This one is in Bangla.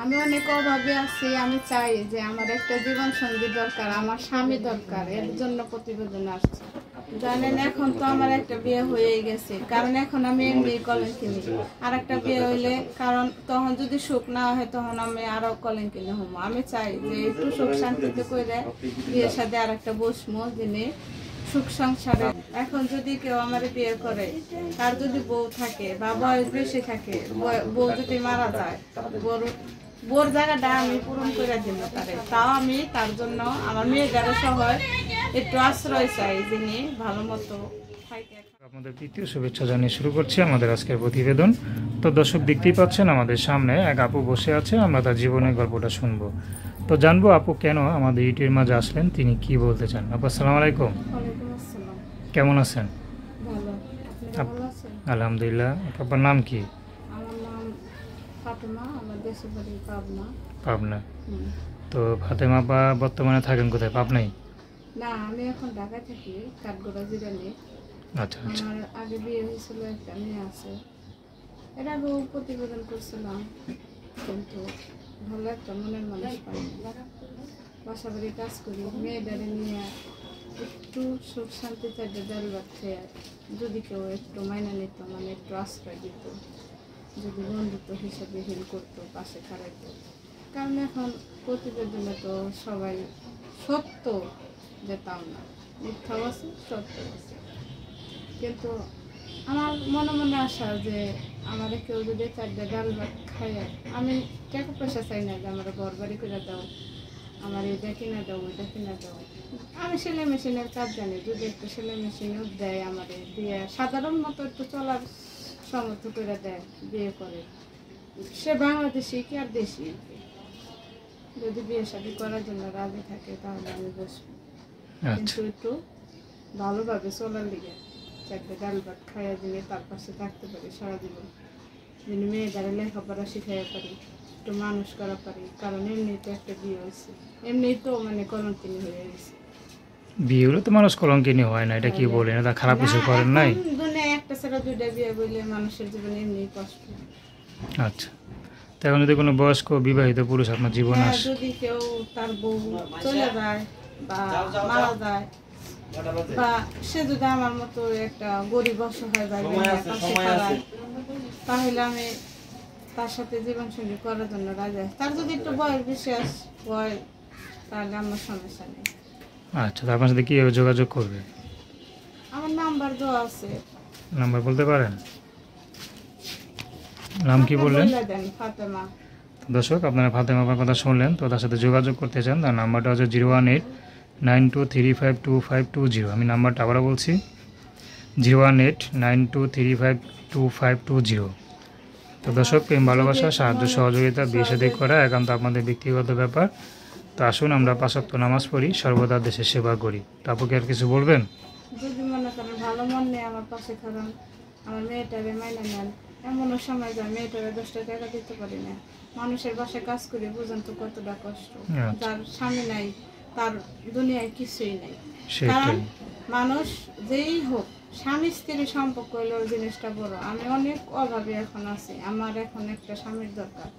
আমি অনেক অভাবে আছি। আমি চাই যে আমার একটা জীবন সঙ্গী দরকার, আমার স্বামী দরকার, এর জন্য প্রতিবেদন আসছে। জানেন এখন তো আমার একটা বিয়ে হয়ে গেছে, কারণ এখন আমি এমনি কলঙ্কিনী। আর একটা বিয়ে হইলে কারণ তখন যদি সুখ না হয় তখন আমি আরো কলঙ্কিনী হবো। আমি চাই যে একটু সুখ শান্তিতে করে বিয়ের সাথে আর একটা বসবো, যিনি সুখ সংসারে। এখন যদি কেউ আমার বিয়ে করে, তার যদি বউ থাকে বা বয়স বেশি থাকে, বউ যদি মারা যায়, বোর জায়গাটা আমি পূরণ করে দিব তারে। তাও আমি তার জন্য আমার মেয়েদেরও সহ একটু আশ্রয় চাই, যিনি ভালো মতো থাকে। আপনাদের তৃতীয় শুভেচ্ছা জানিয়ে শুরু করছি আমাদের আজকের প্রতিবেদন। তো দর্শক দেখতেই পাচ্ছেন আমাদের সামনে এক আপু বসে আছে, আমরা তার জীবনের গল্পটা শুনবো। তো জানবো আপু কেন আমাদের ইউটিউবের মাঝে আসলেন, তিনি কি বলতে চান। আপু আসসালামু আলাইকুম। ওয়ালাইকুম আসসালাম। কেমন আছেন? ভালো, আপনি ভালো আছেন? আলহামদুলিল্লাহ। আপনার নাম কি? আমার নাম ফাতেমা, আমার দেশের বাড়ি পাবনা। পাবনা। তো ফাতেমা আপা বর্তমানে থাকেন কোথায়? পাবনায়? না, আমি এখন ঢাকায় থাকি, কাঠগড়া জিরানি। আচ্ছা আচ্ছা। আমার আগে বিয়ে হয়েছিল, একটা মেয়ে আছে। এর আগেও প্রতিবেদন করছিলাম, কিন্তু ভালো একটা মনের মানুষ পাইনি। বাসা বাড়ি কাজ করি, মেয়েদারে নিয়ে একটু সুখ শান্তি চাইতে ডাল ভাত খেয়ে যদি কেউ একটু মাইনা নিত, মানে একটু আশ্রয় দিত, যদি বন্ধুত্ব হিসাবে হেল্প করতো, পাশে খাড়াইতো। কারণ এখন প্রতিবেদনে তো সবাই সত্য যেতাম না, মিথ্যাও আছে, সত্য আছে। কিন্তু আমার মনে মনে আশা যে আমার কেউ যদি চারটে ডাল ভাত খায়, আমি টাকা পয়সা চাই না যে আমার ঘর বাড়ি করে দাও, আমার এটা কিনে দাও, ওইটা কিনে দাও। আমি সেলাই মেশিনের কাজ জানি, যদি একটু সেলাই মেশিনও দেয় আমার দিয়ে সাধারণ মতো একটু চলার সমর্থ করে দেয়, বিয়ে করে, সে বাংলাদেশি কি আর দেশি, যদি বিয়ে শাদী করার জন্য রাজি থাকে তাহলে আমি বসবো। কিন্তু একটু ভালোভাবে চলার লিগে চারটে ডাল ভাত খাইয়া দিলে তার পাশে থাকতে পারি সারা জীবন, যিনি মেয়েদারে লেখাপড়া শিখাইয়া পারি, একটু মানুষ করা পারি। কারণ এমনিতে একটা বিয়ে হয়েছে, এমনি তো মানে কলঙ্কিনী হয়ে গেছে। বিয়ে হলে তো মানুষ কলঙ্কিনী হয় না, এটা কি বলেন? এটা খারাপ কিছু করেন নাই? দুনিয়া একটা ছেড়ে দুইটা বিয়ে বললে মানুষের জীবনে এমনি কষ্ট। আচ্ছা, তো এখন যদি কোনো বয়স্ক বিবাহিত পুরুষ আপনার জীবনে আসে, যদি কেউ তার বউ চলে যায় বা মারা যায়, বা সে যদি আমার মতো একটা গরিব অসহায় ভাই তাহলে আমি তার সাথে জীবন সঙ্গী করার জন্য রাজি আছি। তার যদি একটু বয়স বিশেষ হয় তাহলে আমার সমস্যা নেই। আচ্ছা, তো আপনার সাথে কীভাবে যোগাযোগ করবে? আমার নাম্বার দেওয়া আছে। নাম্বার বলতে পারেন? নাম কি বললেন? ফাতেমা। দর্শক আপনারা ফাতেমা আপার কথা শুনলেন, তো তার সাথে যোগাযোগ করতে চান, তার নাম্বারটা হচ্ছে 01892352520। আমি নাম্বারটা আবারও বলছি, 01892352520। তো দর্শক, প্রেম ভালোবাসা সাহায্য সহযোগিতা বিয়ে শাদী করা একান্ত আপনাদের ব্যক্তিগত ব্যাপার। তো আসুন আমরা 5 ওয়াক্ত নামাজ পড়ি, সর্বদা দেশের সেবা করি। তো আপুকে আর কিছু বলবেন? যদি মনে করেন ভালো মন নেই আমার পাশে খারাপ, আমার মেয়েটারে মাইনা নেন। এমনও সময় যায় মেয়েটারে 10টা টাকা দিতে পারি না। মানুষের বাসায় কাজ করে বুঝেন তো কতটা কষ্ট। যার স্বামী নাই তার দুনিয়ায় কিছুই নাই। কারণ মানুষ যেই হোক, স্বামী স্ত্রীর সম্পর্ক হলো জিনিসটা বড়। আমি অনেক অভাবে এখন আছি, আমার এখন একটা স্বামীর দরকার।